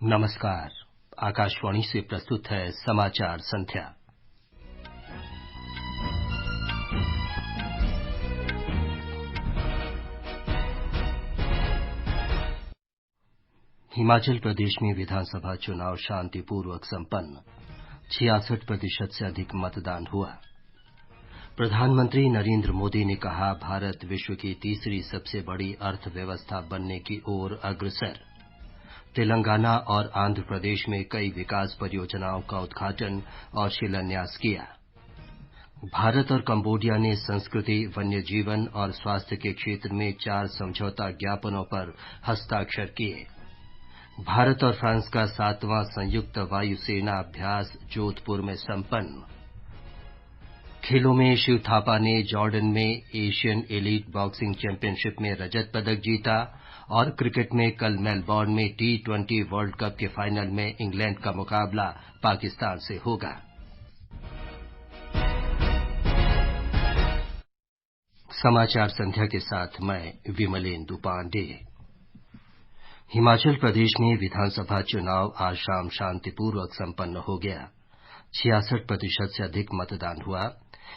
नमस्कार। आकाशवाणी से प्रस्तुत है समाचार संध्या। हिमाचल प्रदेश में विधानसभा चुनाव शांतिपूर्वक संपन्न, 66% से अधिक मतदान हुआ। प्रधानमंत्री नरेंद्र मोदी ने कहा, भारत विश्व की तीसरी सबसे बड़ी अर्थव्यवस्था बनने की ओर अग्रसर। तेलंगाना और आंध्र प्रदेश में कई विकास परियोजनाओं का उद्घाटन और शिलान्यास किया। भारत और कंबोडिया ने संस्कृति, वन्यजीवन और स्वास्थ्य के क्षेत्र में 4 समझौता ज्ञापनों पर हस्ताक्षर किए। भारत और फ्रांस का 7वां संयुक्त वायुसेना अभ्यास जोधपुर में संपन्न। खेलों में शिव थापा ने जॉर्डन में एशियन एलीट बॉक्सिंग चैंपियनशिप में रजत पदक जीता और क्रिकेट में कल मेलबॉर्न में T20 वर्ल्ड कप के फाइनल में इंग्लैंड का मुकाबला पाकिस्तान से होगा। समाचार संध्या के साथ मैं विमलेंदु पांडे। हिमाचल प्रदेश में विधानसभा चुनाव आज शाम शांतिपूर्वक संपन्न हो गया। 66% से अधिक मतदान हुआ।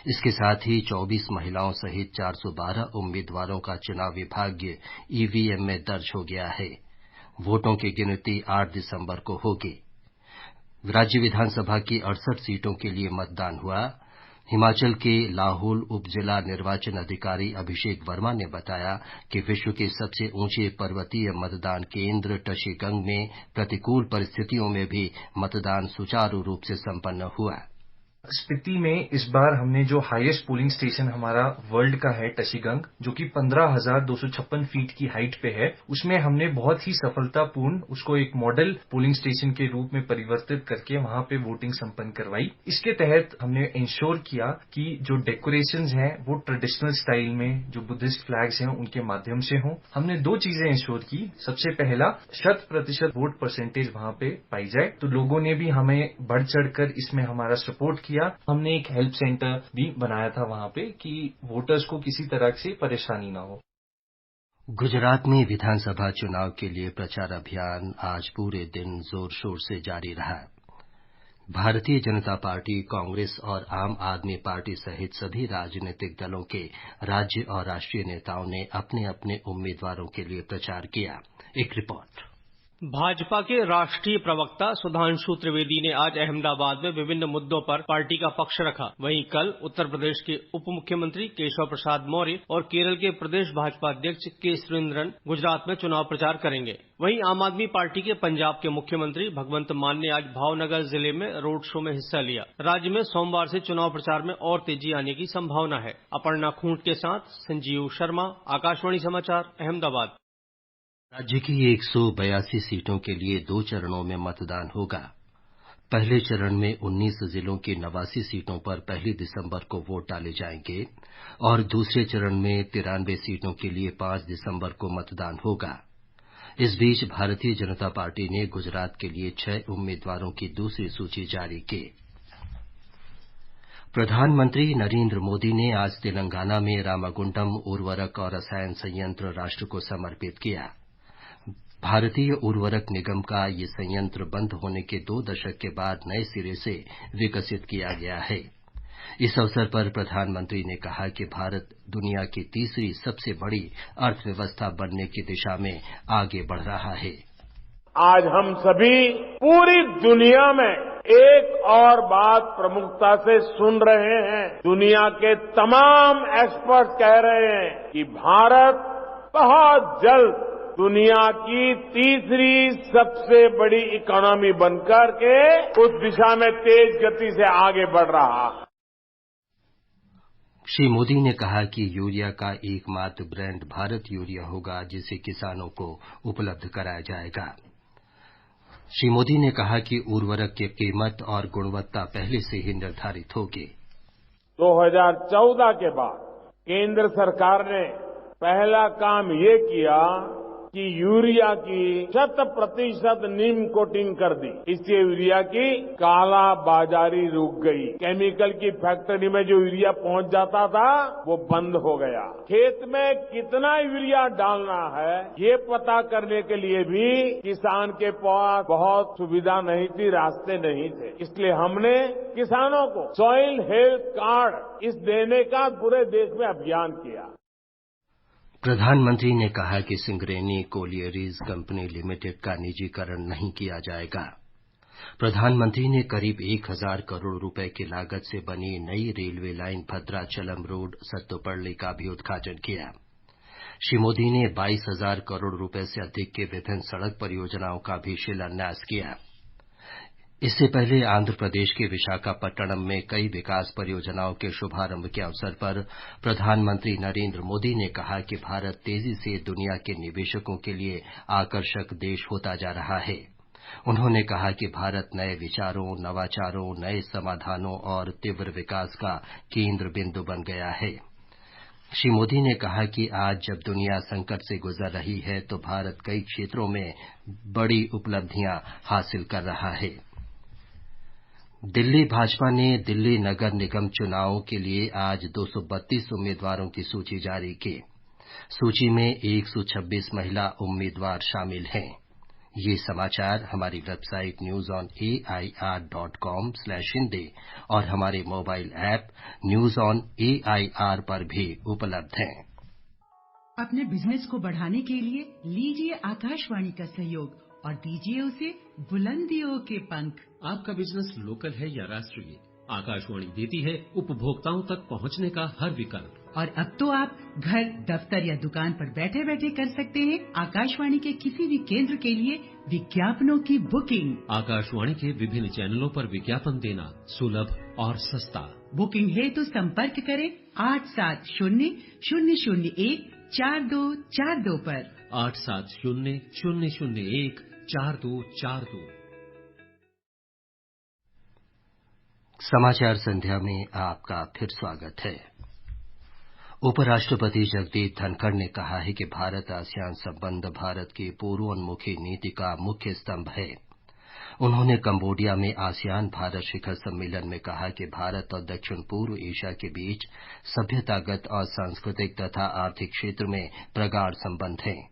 इसके साथ ही 24 महिलाओं सहित 412 उम्मीदवारों का चुनावी भाग्य ईवीएम में दर्ज हो गया है। वोटों की गिनती 8 दिसंबर को होगी। राज्य विधानसभा की 68 सीटों के लिए मतदान हुआ। हिमाचल के लाहौल उप जिला निर्वाचन अधिकारी अभिषेक वर्मा ने बताया कि विश्व के सबसे ऊंचे पर्वतीय मतदान केंद्र टशीगंग में प्रतिकूल परिस्थितियों में भी मतदान सुचारू रूप से संपन्न हुआ। स्पीति में इस बार हमने जो हाईएस्ट पोलिंग स्टेशन हमारा वर्ल्ड का है टशीगंग, जो कि 15,256 फीट की हाइट पे है, उसमें हमने बहुत ही सफलतापूर्ण उसको एक मॉडल पोलिंग स्टेशन के रूप में परिवर्तित करके वहां पे वोटिंग संपन्न करवाई। इसके तहत हमने इंश्योर किया कि जो डेकोरेशंस हैं वो ट्रेडिशनल स्टाइल में, जो बुद्धिस्ट फ्लैग्स हैं उनके माध्यम से हों। हमने 2 चीजें इंश्योर की। सबसे पहला, 100% वोट परसेंटेज वहां पे पाई जाए, तो लोगों ने भी हमें बढ़ चढ़कर इसमें हमारा सपोर्ट किया। हमने एक हेल्प सेंटर भी बनाया था वहां पे कि वोटर्स को किसी तरह से परेशानी ना हो। गुजरात में विधानसभा चुनाव के लिए प्रचार अभियान आज पूरे दिन जोर शोर से जारी रहा। भारतीय जनता पार्टी, कांग्रेस और आम आदमी पार्टी सहित सभी राजनीतिक दलों के राज्य और राष्ट्रीय नेताओं ने अपने अपने उम्मीदवारों के लिए प्रचार किया। एक रिपोर्ट। भाजपा के राष्ट्रीय प्रवक्ता सुधांशु त्रिवेदी ने आज अहमदाबाद में विभिन्न मुद्दों पर पार्टी का पक्ष रखा। वहीं कल उत्तर प्रदेश के उप मुख्यमंत्री केशव प्रसाद मौर्य और केरल के प्रदेश भाजपा अध्यक्ष के सुरेंद्रन गुजरात में चुनाव प्रचार करेंगे। वहीं आम आदमी पार्टी के पंजाब के मुख्यमंत्री भगवंत मान ने आज भावनगर जिले में रोड शो में हिस्सा लिया। राज्य में सोमवार से चुनाव प्रचार में और तेजी आने की संभावना है। अपर्णा खूंट के साथ संजीव शर्मा, आकाशवाणी समाचार, अहमदाबाद। राज्य की 182 सीटों के लिए 2 चरणों में मतदान होगा। पहले चरण में 19 जिलों की 89 सीटों पर 1 दिसंबर को वोट डाले जाएंगे और दूसरे चरण में 93 सीटों के लिए 5 दिसंबर को मतदान होगा। इस बीच भारतीय जनता पार्टी ने गुजरात के लिए 6 उम्मीदवारों की दूसरी सूची जारी की। प्रधानमंत्री नरेंद्र मोदी ने आज तेलंगाना में रामागुंडम उर्वरक और रसायन संयंत्र राष्ट्र को समर्पित किया। भारतीय उर्वरक निगम का ये संयंत्र बंद होने के 2 दशक के बाद नए सिरे से विकसित किया गया है। इस अवसर पर प्रधानमंत्री ने कहा कि भारत दुनिया की तीसरी सबसे बड़ी अर्थव्यवस्था बनने की दिशा में आगे बढ़ रहा है। आज हम सभी पूरी दुनिया में एक और बात प्रमुखता से सुन रहे हैं। दुनिया के तमाम एक्सपर्ट कह रहे हैं कि भारत बहुत जल्द दुनिया की तीसरी सबसे बड़ी इकोनॉमी बनकर के उस दिशा में तेज गति से आगे बढ़ रहा है। श्री मोदी ने कहा कि यूरिया का एकमात्र ब्रांड भारत यूरिया होगा, जिसे किसानों को उपलब्ध कराया जाएगा। श्री मोदी ने कहा कि उर्वरक की कीमत और गुणवत्ता पहले से ही निर्धारित होगी। 2014 के बाद केंद्र सरकार ने पहला काम ये किया कि यूरिया की 100% नीम कोटिंग कर दी। इससे यूरिया की काला बाजारी रुक गई। केमिकल की फैक्ट्री में जो यूरिया पहुंच जाता था वो बंद हो गया। खेत में कितना यूरिया डालना है ये पता करने के लिए भी किसान के पास बहुत सुविधा नहीं थी, रास्ते नहीं थे। इसलिए हमने किसानों को सॉइल हेल्थ कार्ड इस देने का पूरे देश में अभियान किया। प्रधानमंत्री ने कहा कि सिंगरेनी कोलियरीज कंपनी लिमिटेड का निजीकरण नहीं किया जाएगा। प्रधानमंत्री ने करीब 1000 करोड़ रुपए की लागत से बनी नई रेलवे लाइन भद्राचलम रोड सत्तोपल्ली का भी उद्घाटन किया। श्री मोदी ने 22,000 करोड़ रुपए से अधिक के विभिन्न सड़क परियोजनाओं का भी शिलान्यास किया। इससे पहले आंध्र प्रदेश के विशाखापट्टनम में कई विकास परियोजनाओं के शुभारंभ के अवसर पर प्रधानमंत्री नरेंद्र मोदी ने कहा कि भारत तेजी से दुनिया के निवेशकों के लिए आकर्षक देश होता जा रहा है। उन्होंने कहा कि भारत नए विचारों, नवाचारों, नए समाधानों और तीव्र विकास का केंद्र बिंदु बन गया है। श्री मोदी ने कहा कि आज जब दुनिया संकट से गुजर रही है तो भारत कई क्षेत्रों में बड़ी उपलब्धियां हासिल कर रहा है। दिल्ली भाजपा ने दिल्ली नगर निगम चुनावों के लिए आज 232 उम्मीदवारों की सूची जारी की। सूची में 126 महिला उम्मीदवार शामिल हैं। ये समाचार हमारी वेबसाइट newsonair.com/hindi और हमारे mobile app news on AIR पर भी उपलब्ध हैं। अपने बिजनेस को बढ़ाने के लिए लीजिए आकाशवाणी का सहयोग और दीजिए उसे बुलंदियों के पंख। आपका बिजनेस लोकल है या राष्ट्रीय, आकाशवाणी देती है उपभोक्ताओं तक पहुंचने का हर विकल्प। और अब तो आप घर, दफ्तर या दुकान पर बैठे बैठे कर सकते हैं आकाशवाणी के किसी भी केंद्र के लिए विज्ञापनों की बुकिंग। आकाशवाणी के विभिन्न चैनलों पर विज्ञापन देना सुलभ और सस्ता। बुकिंग है तो संपर्क करें 8700014242 पर। 8700014242। समाचार संध्या में आपका फिर स्वागत है। उपराष्ट्रपति जगदीप धनखड़ ने कहा है कि भारत आसियान संबंध भारत की पूर्वोन्मुखी नीति का मुख्य स्तंभ है। उन्होंने कंबोडिया में आसियान भारत शिखर सम्मेलन में कहा कि भारत और दक्षिण पूर्व एशिया के बीच सभ्यतागत और सांस्कृतिक तथा आर्थिक क्षेत्र में प्रगाढ़ संबंध हैं।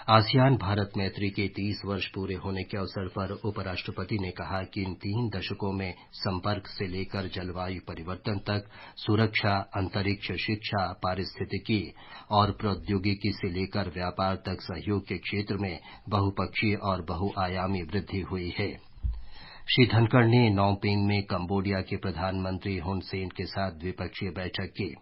आसियान भारत मैत्री के 30 वर्ष पूरे होने के अवसर पर उपराष्ट्रपति ने कहा कि इन 3 दशकों में संपर्क से लेकर जलवायु परिवर्तन तक, सुरक्षा, अंतरिक्ष, शिक्षा, पारिस्थितिकी और प्रौद्योगिकी से लेकर व्यापार तक सहयोग के क्षेत्र में बहुपक्षीय और बहुआयामी वृद्धि हुई है। श्री धनखड़ ने नॉमपेंग में कंबोडिया के प्रधानमंत्री हुन सेन के साथ द्विपक्षीय बैठक की।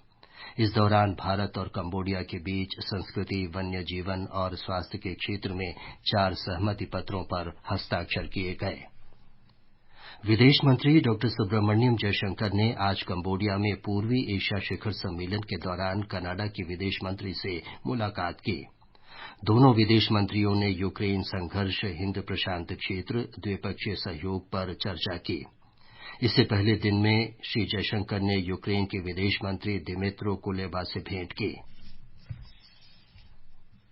इस दौरान भारत और कंबोडिया के बीच संस्कृति, वन्य जीवन और स्वास्थ्य के क्षेत्र में 4 सहमति पत्रों पर हस्ताक्षर किए गए। विदेश मंत्री डॉ सुब्रमण्यम जयशंकर ने आज कंबोडिया में पूर्वी एशिया शिखर सम्मेलन के दौरान कनाडा की विदेश मंत्री से मुलाकात की। दोनों विदेश मंत्रियों ने यूक्रेन संघर्ष, हिंद प्रशांत क्षेत्र, द्विपक्षीय सहयोग पर चर्चा की। इससे पहले दिन में श्री जयशंकर ने यूक्रेन के विदेश मंत्री दिमित्रो कुलेबा से भेंट की।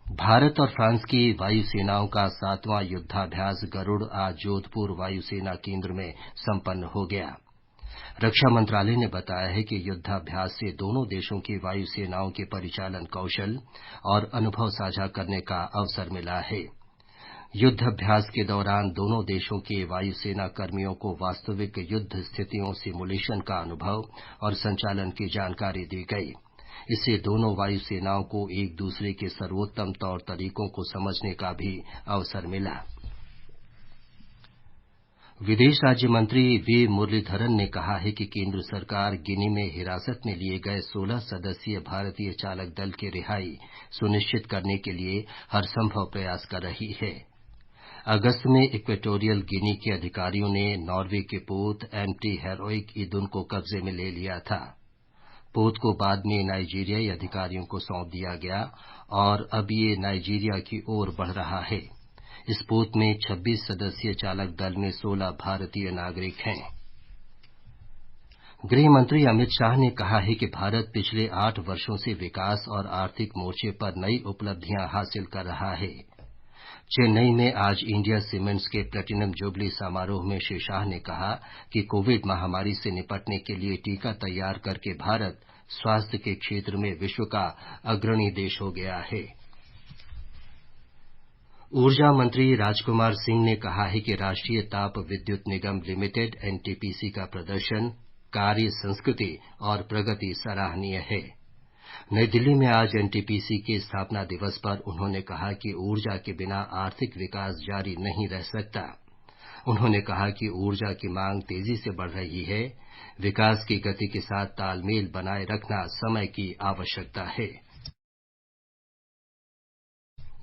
भारत और फ्रांस की वायुसेनाओं का 7वां युद्धाभ्यास गरुड़ आज जोधपुर वायुसेना केंद्र में संपन्न हो गया। रक्षा मंत्रालय ने बताया है कि युद्धाभ्यास से दोनों देशों की वायुसेनाओं के परिचालन कौशल और अनुभव साझा करने का अवसर मिला है। युद्धाभ्यास के दौरान दोनों देशों के वायुसेना कर्मियों को वास्तविक युद्ध स्थितियों सिमुलेशन का अनुभव और संचालन की जानकारी दी गई। इससे दोनों वायुसेनाओं को एक दूसरे के सर्वोत्तम तौर तरीकों को समझने का भी अवसर मिला। विदेश राज्य मंत्री वी मुरलीधरन ने कहा है कि केंद्र सरकार गिनी में हिरासत में लिए गए 16 सदस्यीय भारतीय चालक दल की रिहाई सुनिश्चित करने के लिए हरसंभव प्रयास कर रही है। अगस्त में इक्वेटोरियल गिनी के अधिकारियों ने नॉर्वे के पोत एंटी हेरोइक इदुन को कब्जे में ले लिया था। पोत को बाद में नाइजीरियाई अधिकारियों को सौंप दिया गया और अब ये नाइजीरिया की ओर बढ़ रहा है। इस पोत में 26 सदस्यीय चालक दल में 16 भारतीय नागरिक हैं। गृह मंत्री अमित शाह ने कहा है कि भारत पिछले 8 वर्षों से विकास और आर्थिक मोर्चे पर नई उपलब्धियां हासिल कर रहा है। चेन्नई में आज इंडिया सीमेंट्स के प्लेटिनम जुबली समारोह में श्री शाह ने कहा कि कोविड महामारी से निपटने के लिए टीका तैयार करके भारत स्वास्थ्य के क्षेत्र में विश्व का अग्रणी देश हो गया है। ऊर्जा मंत्री राजकुमार सिंह ने कहा है कि राष्ट्रीय ताप विद्युत निगम लिमिटेड एनटीपीसी का प्रदर्शन, कार्य संस्कृति और प्रगति सराहनीय है। नई दिल्ली में आज एनटीपीसी के स्थापना दिवस पर उन्होंने कहा कि ऊर्जा के बिना आर्थिक विकास जारी नहीं रह सकता। उन्होंने कहा कि ऊर्जा की मांग तेजी से बढ़ रही है। विकास की गति के साथ तालमेल बनाए रखना समय की आवश्यकता है।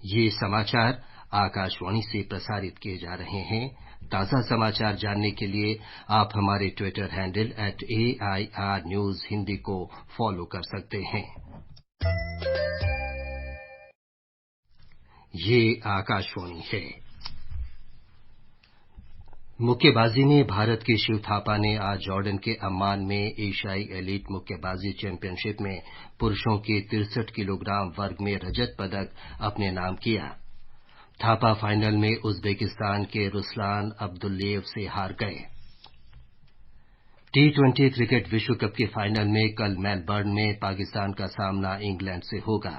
ये समाचार आकाशवाणी से प्रसारित किए जा रहे हैं। ताजा समाचार जानने के लिए आप हमारे Twitter handle @AIR News Hindi को फॉलो कर सकते हैं। ये आकाशवाणी है। मुक्केबाजी में भारत के शिव थापा ने आज जॉर्डन के अम्मान में एशियाई एलीट मुक्केबाजी चैंपियनशिप में पुरुषों के 63 किलोग्राम वर्ग में रजत पदक अपने नाम किया। थापा फाइनल में उज्बेकिस्तान के रुस्लान अब्दुल्लेव से हार गए। T20 क्रिकेट विश्व कप के फाइनल में कल मेलबर्न में पाकिस्तान का सामना इंग्लैंड से होगा।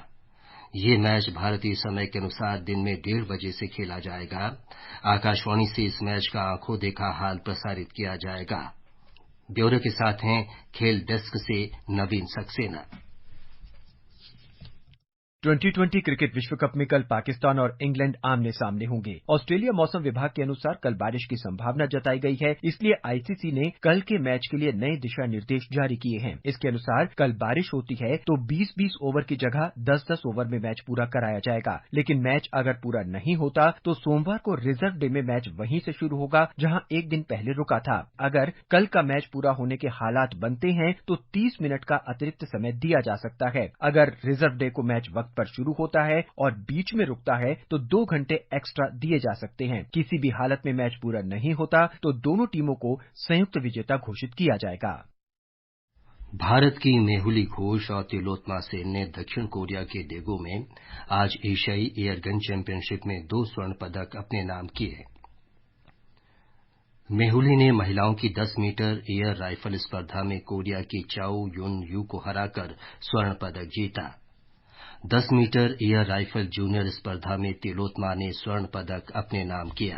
ये मैच भारतीय समय के अनुसार दिन में 1:30 बजे से खेला जाएगा। आकाशवाणी से इस मैच का आंखों देखा हाल प्रसारित किया जाएगा। ब्यौरे के साथ हैं खेल डेस्क से नवीन सक्सेना। 2020 क्रिकेट विश्व कप में कल पाकिस्तान और इंग्लैंड आमने सामने होंगे। ऑस्ट्रेलिया मौसम विभाग के अनुसार कल बारिश की संभावना जताई गई है, इसलिए आईसीसी ने कल के मैच के लिए नए दिशा निर्देश जारी किए हैं। इसके अनुसार कल बारिश होती है तो 20-20 ओवर की जगह 10-10 ओवर में मैच पूरा कराया जाएगा। लेकिन मैच अगर पूरा नहीं होता तो सोमवार को रिजर्व डे में मैच वहीं से शुरू होगा जहां एक दिन पहले रुका था। अगर कल का मैच पूरा होने के हालात बनते हैं तो 30 मिनट का अतिरिक्त समय दिया जा सकता है। अगर रिजर्व डे को मैच वक्त पर शुरू होता है और बीच में रुकता है तो 2 घंटे एक्स्ट्रा दिए जा सकते हैं। किसी भी हालत में मैच पूरा नहीं होता तो दोनों टीमों को संयुक्त विजेता घोषित किया जाएगा। भारत की मेहुली घोष और तिलोत्मा सेन ने दक्षिण कोरिया के डेगू में आज एशियाई एयरगन चैंपियनशिप में 2 स्वर्ण पदक अपने नाम किए। मेहुली ने महिलाओं की 10 मीटर एयर राइफल स्पर्धा में कोरिया की चाओ युन यू को हराकर स्वर्ण पदक जीता। 10 मीटर एयर राइफल जूनियर स्पर्धा में तिलोत्मा ने स्वर्ण पदक अपने नाम किया।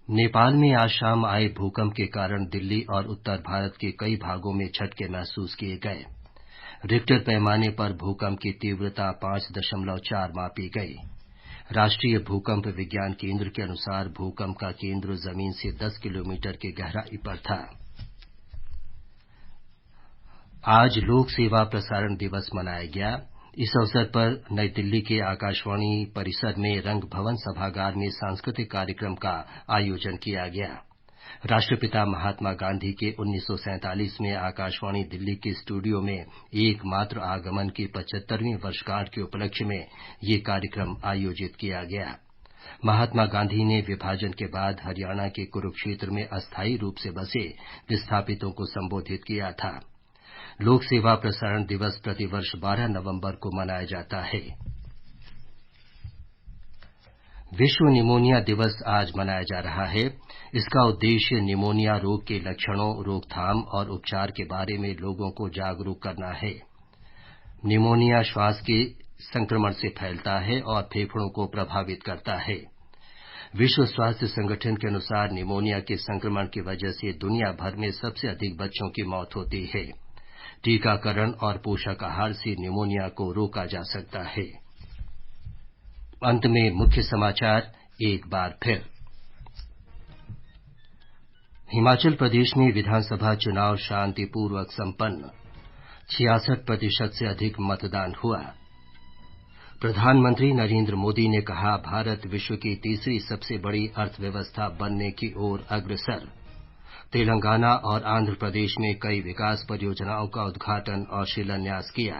नेपाल में आज शाम आए भूकंप के कारण दिल्ली और उत्तर भारत के कई भागों में झटके महसूस किए गए। रिक्टर पैमाने पर भूकंप की तीव्रता 5.4 मापी गई। राष्ट्रीय भूकंप विज्ञान केंद्र के अनुसार भूकंप का केंद्र जमीन से 10 किलोमीटर की गहराई पर था। आज लोक सेवा प्रसारण दिवस मनाया गया। इस अवसर पर नई दिल्ली के आकाशवाणी परिसर में रंग भवन सभागार में सांस्कृतिक कार्यक्रम का आयोजन किया गया। राष्ट्रपिता महात्मा गांधी के 1947 में आकाशवाणी दिल्ली के स्टूडियो में एकमात्र आगमन की 75वीं वर्षगांठ के उपलक्ष्य में ये कार्यक्रम आयोजित किया गया। महात्मा गांधी ने विभाजन के बाद हरियाणा के कुरुक्षेत्र में अस्थायी रूप से बसे विस्थापितों को संबोधित किया था। लोक सेवा प्रसारण दिवस प्रतिवर्ष 12 नवंबर को मनाया जाता है। विश्व निमोनिया दिवस आज मनाया जा रहा है। इसका उद्देश्य निमोनिया रोग के लक्षणों, रोकथाम और उपचार के बारे में लोगों को जागरूक करना है। निमोनिया श्वास के संक्रमण से फैलता है और फेफड़ों को प्रभावित करता है। विश्व स्वास्थ्य संगठन के अनुसार निमोनिया के संक्रमण की वजह से दुनिया भर में सबसे अधिक बच्चों की मौत होती है। टीकाकरण और पोषक आहार से निमोनिया को रोका जा सकता है। अंत में मुख्य समाचार एक बार फिर। हिमाचल प्रदेश में विधानसभा चुनाव शांतिपूर्वक संपन्न, 66% से अधिक मतदान हुआ। प्रधानमंत्री नरेंद्र मोदी ने कहा, भारत विश्व की तीसरी सबसे बड़ी अर्थव्यवस्था बनने की ओर अग्रसर। तेलंगाना और आंध्र प्रदेश में कई विकास परियोजनाओं का उद्घाटन और शिलान्यास किया।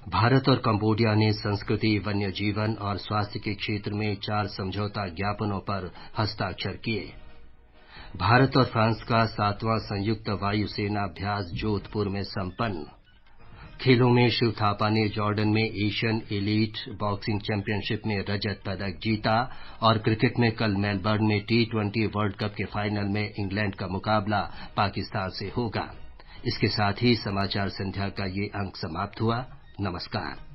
भारत और कंबोडिया ने संस्कृति, वन्य जीवन और स्वास्थ्य के क्षेत्र में 4 समझौता ज्ञापनों पर हस्ताक्षर किए। भारत और फ्रांस का 7वां संयुक्त वायुसेना अभ्यास जोधपुर में संपन्न। खेलों में शिव थापा ने जॉर्डन में एशियन एलीट बॉक्सिंग चैंपियनशिप में रजत पदक जीता और क्रिकेट में कल मेलबर्न में T20 वर्ल्ड कप के फाइनल में इंग्लैंड का मुकाबला पाकिस्तान से होगा। इसके साथ ही समाचार संध्या का ये अंक समाप्त हुआ। नमस्कार।